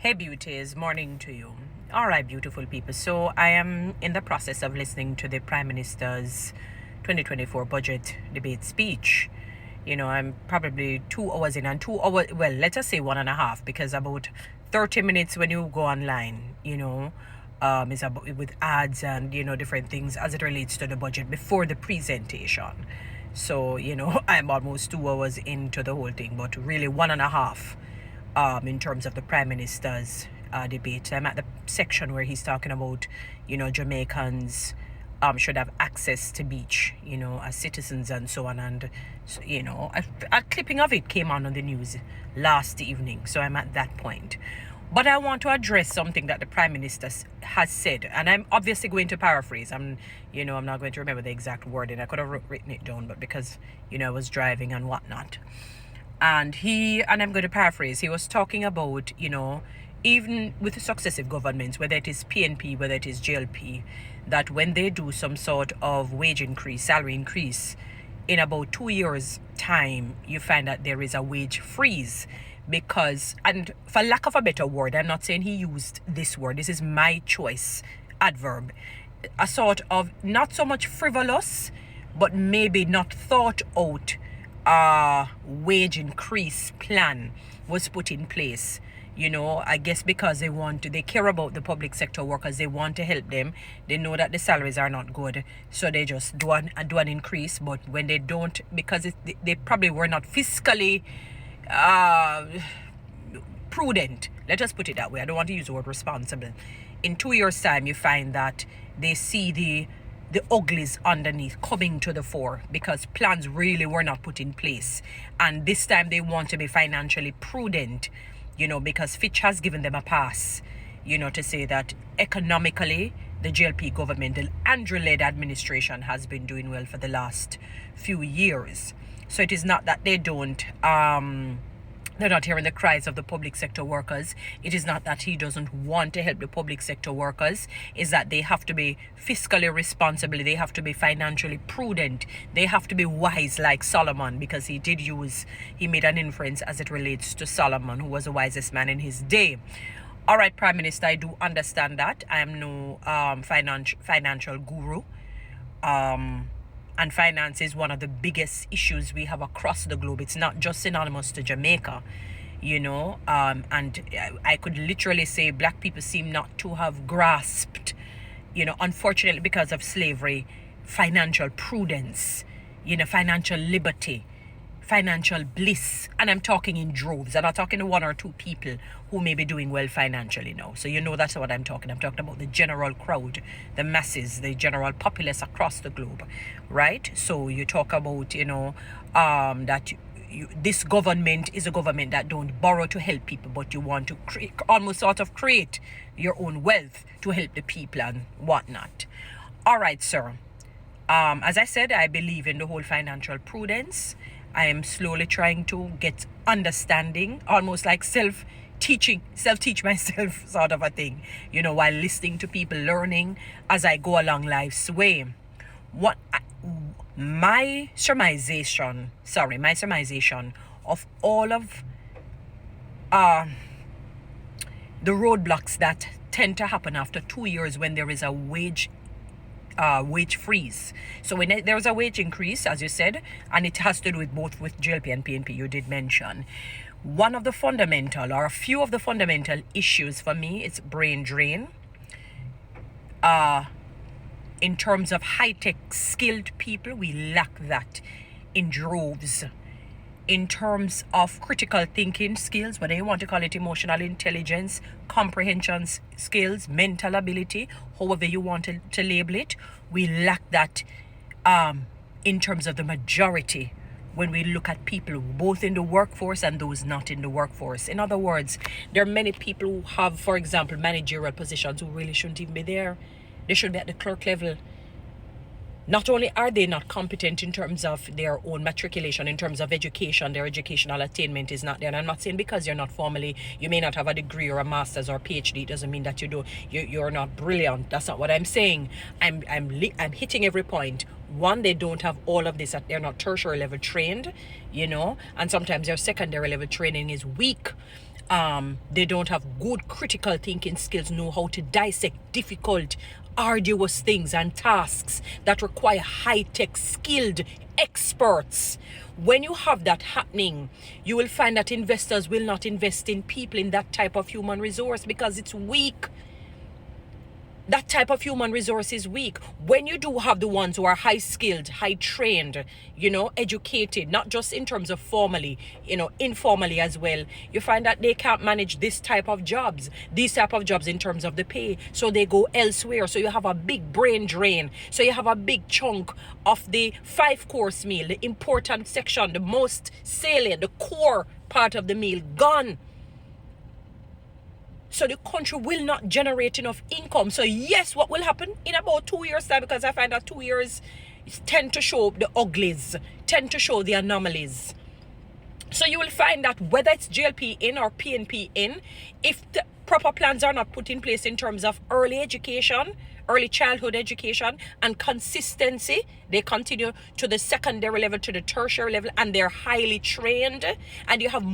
Hey beauties, morning to you. All right, beautiful people. So I am in the process of listening to the Prime Minister's 2024 budget debate speech. I'm probably 2 hours in, and 2 hours, well, let us say 1.5, because about 30 minutes when you go online, is about with ads and, different things as it relates to the budget before the presentation. So, I'm almost 2 hours into the whole thing, but really 1.5 in terms of the Prime Minister's debate. I'm at the section where he's talking about, Jamaicans should have access to beach, as citizens and so on. And, a clipping of it came on the news last evening. So I'm at that point. But I want to address something that the Prime Minister has said, and I'm obviously going to paraphrase. I'm not going to remember the exact wording. I could have written it down, but because, I was driving and whatnot. And I'm going to paraphrase, he was talking about, even with the successive governments, whether it is PNP, whether it is JLP, that when they do some sort of wage increase, salary increase, in about 2 years' time, you find that there is a wage freeze. Because, and for lack of a better word, I'm not saying he used this word, this is my choice, adverb, a sort of not so much frivolous, but maybe not thought out wage increase plan was put in place. I guess because they care about the public sector workers, they want to help them. They know that the salaries are not good, so they just do an increase. But when they don't, because they probably were not fiscally prudent, let us put it that way. I don't want to use the word responsible. In 2 years' time, you find that they see the uglies underneath coming to the fore because plans really were not put in place. And this time they want to be financially prudent, because Fitch has given them a pass, to say that economically the JLP government, the Andrew-led administration, has been doing well for the last few years. So it is not that they don't they're not hearing the cries of the public sector workers. It is not that he doesn't want to help the public sector workers. It's that they have to be fiscally responsible. They have to be financially prudent. They have to be wise like Solomon, because he made an inference as it relates to Solomon, who was the wisest man in his day. All right, Prime Minister, I do understand that. I am no financial guru. And finance is one of the biggest issues we have across the globe. It's not just synonymous to Jamaica, and I could literally say black people seem not to have grasped, unfortunately because of slavery, financial prudence, financial liberty, financial bliss. And I'm talking in droves. I'm not talking to one or two people who may be doing well financially now. So that's what I'm talking. I'm talking about the general crowd, the masses, the general populace across the globe, right? So you talk about, that this government is a government that don't borrow to help people, but you want to almost sort of create your own wealth to help the people and whatnot. All right, sir. As I said, I believe in the whole financial prudence. I am slowly trying to get understanding, almost like self-teach myself sort of a thing, while listening to people, learning as I go along life's way. My surmisation of all of the roadblocks that tend to happen after 2 years when there is a wage freeze. So when there's a wage increase, as you said, and it has to do with both with JLP and PNP, you did mention. One of the fundamental, or a few of the fundamental issues for me, it's brain drain. In terms of high-tech skilled people, we lack that in droves. In terms of critical thinking skills, whether you want to call it emotional intelligence, comprehension skills, mental ability, however you want to label it, we lack that in terms of the majority when we look at people both in the workforce and those not in the workforce. In other words, there are many people who have, for example, managerial positions who really shouldn't even be there. They should be at the clerk level. Not only are they not competent in terms of their own matriculation, in terms of education, their educational attainment is not there. And I'm not saying because you're not formally, you may not have a degree or a master's or a PhD, it doesn't mean that you're not brilliant. That's not what I'm saying. I'm hitting every point. One, they don't have all of this, they're not tertiary level trained, and sometimes their secondary level training is weak. They don't have good critical thinking skills, know how to dissect difficult, arduous things and tasks that require high-tech, skilled experts. When you have that happening, you will find that investors will not invest in people in that type of human resource because it's weak. That type of human resource is weak. When you do have the ones who are high skilled, high trained, educated, not just in terms of formally, informally as well, you find that they can't manage these type of jobs in terms of the pay. So they go elsewhere. So you have a big brain drain. So you have a big chunk of the 5-course meal, the important section, the most salient, the core part of the meal gone. So the country will not generate enough income. So yes, what will happen in about 2 years time, because I find that 2 years tend to show the uglies, tend to show the anomalies. So you will find that whether it's GLP in or PNP in, if the proper plans are not put in place in terms of early education, early childhood education and consistency, they continue to the secondary level, to the tertiary level, and they're highly trained, and you have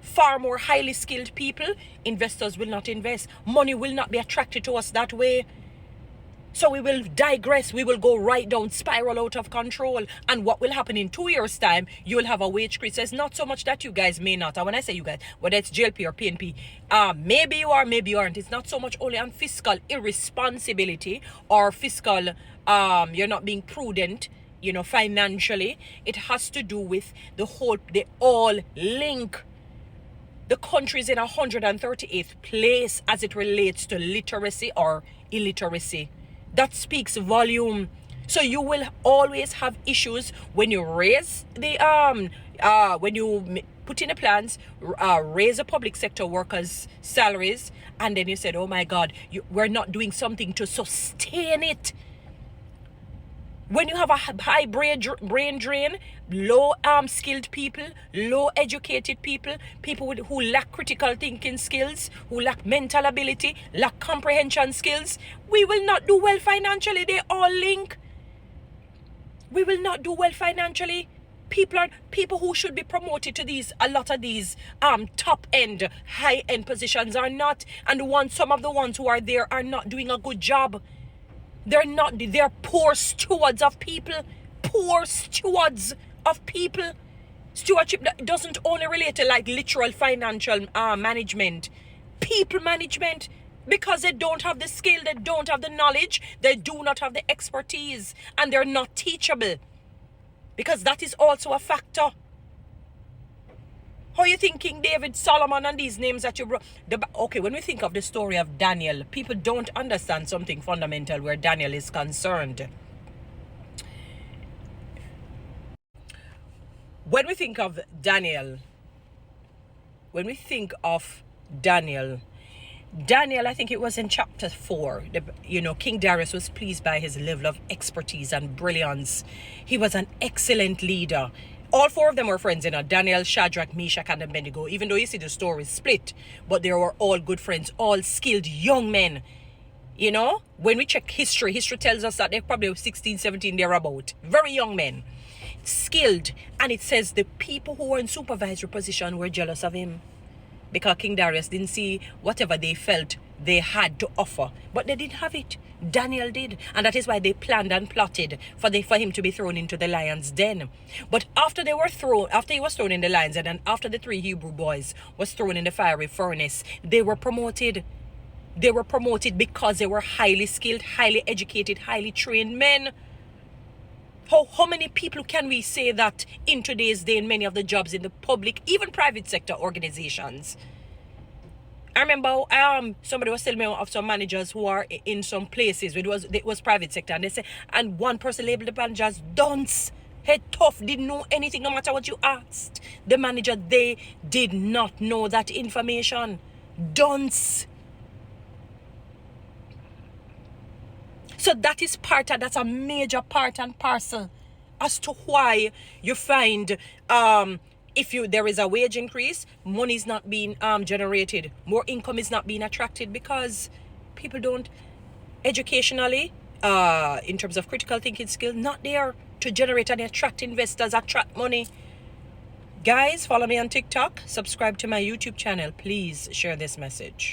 far more highly skilled people, investors will not invest. Money will not be attracted to us that way. So we will digress. We will go right down, spiral out of control. And what will happen in 2 years' time, you will have a wage increase. It's not so much that you guys may not. And when I say you guys, whether it's GLP or PNP, maybe you are, maybe you aren't. It's not so much only on fiscal irresponsibility or fiscal, you're not being prudent, financially. It has to do with they all link. The country is in 138th place as it relates to literacy or illiteracy. That speaks volume. So you will always have issues when you raise the when you put in the plans, raise the public sector workers' salaries, and then you said, oh my God, we're not doing something to sustain it. When you have a high brain drain, low skilled people, low educated people, who lack critical thinking skills, who lack mental ability, lack comprehension skills, we will not do well financially. They all link. We will not do well financially. People who should be promoted to a lot of these top end, high end positions are not, and some of the ones who are there are not doing a good job. They're poor stewards of people. Poor stewards of people. Stewardship doesn't only relate to like literal financial management. People management. Because they don't have the skill, they don't have the knowledge, they do not have the expertise, and they're not teachable. Because that is also a factor. How are you thinking David, Solomon, and these names that you brought? Okay, when we think of the story of Daniel, people don't understand something fundamental where Daniel is concerned. When we think of Daniel, I think it was in chapter 4, King Darius was pleased by his level of expertise and brilliance. He was an excellent leader. All 4 of them were friends, Daniel, Shadrach, Meshach, and Abednego. Even though you see the story split, but they were all good friends, all skilled young men. When we check history tells us that they're probably 16, 17, thereabout. Very young men, skilled. And it says the people who were in supervisory position were jealous of him. Because King Darius didn't see whatever they felt they had to offer. But they didn't have it. Daniel did. And that is why they planned and plotted for him to be thrown into the lion's den. But after he was thrown in the lion's den, and after the 3 Hebrew boys was thrown in the fiery furnace, they were promoted. They were promoted because they were highly skilled, highly educated, highly trained men. How many people can we say that in today's day in many of the jobs in the public, even private sector organizations? I remember somebody was telling me of some managers who are in some places where it was private sector, and they say, and one person labeled the manager as dunce, head tough, didn't know anything no matter what you asked. The manager, they did not know that information. Dunce. So that's a major part and parcel as to why you find if there is a wage increase, money is not being generated, more income is not being attracted, because people don't educationally, in terms of critical thinking skill, not there to generate and attract investors, attract money. Guys, follow me on TikTok, subscribe to my YouTube channel. Please share this message.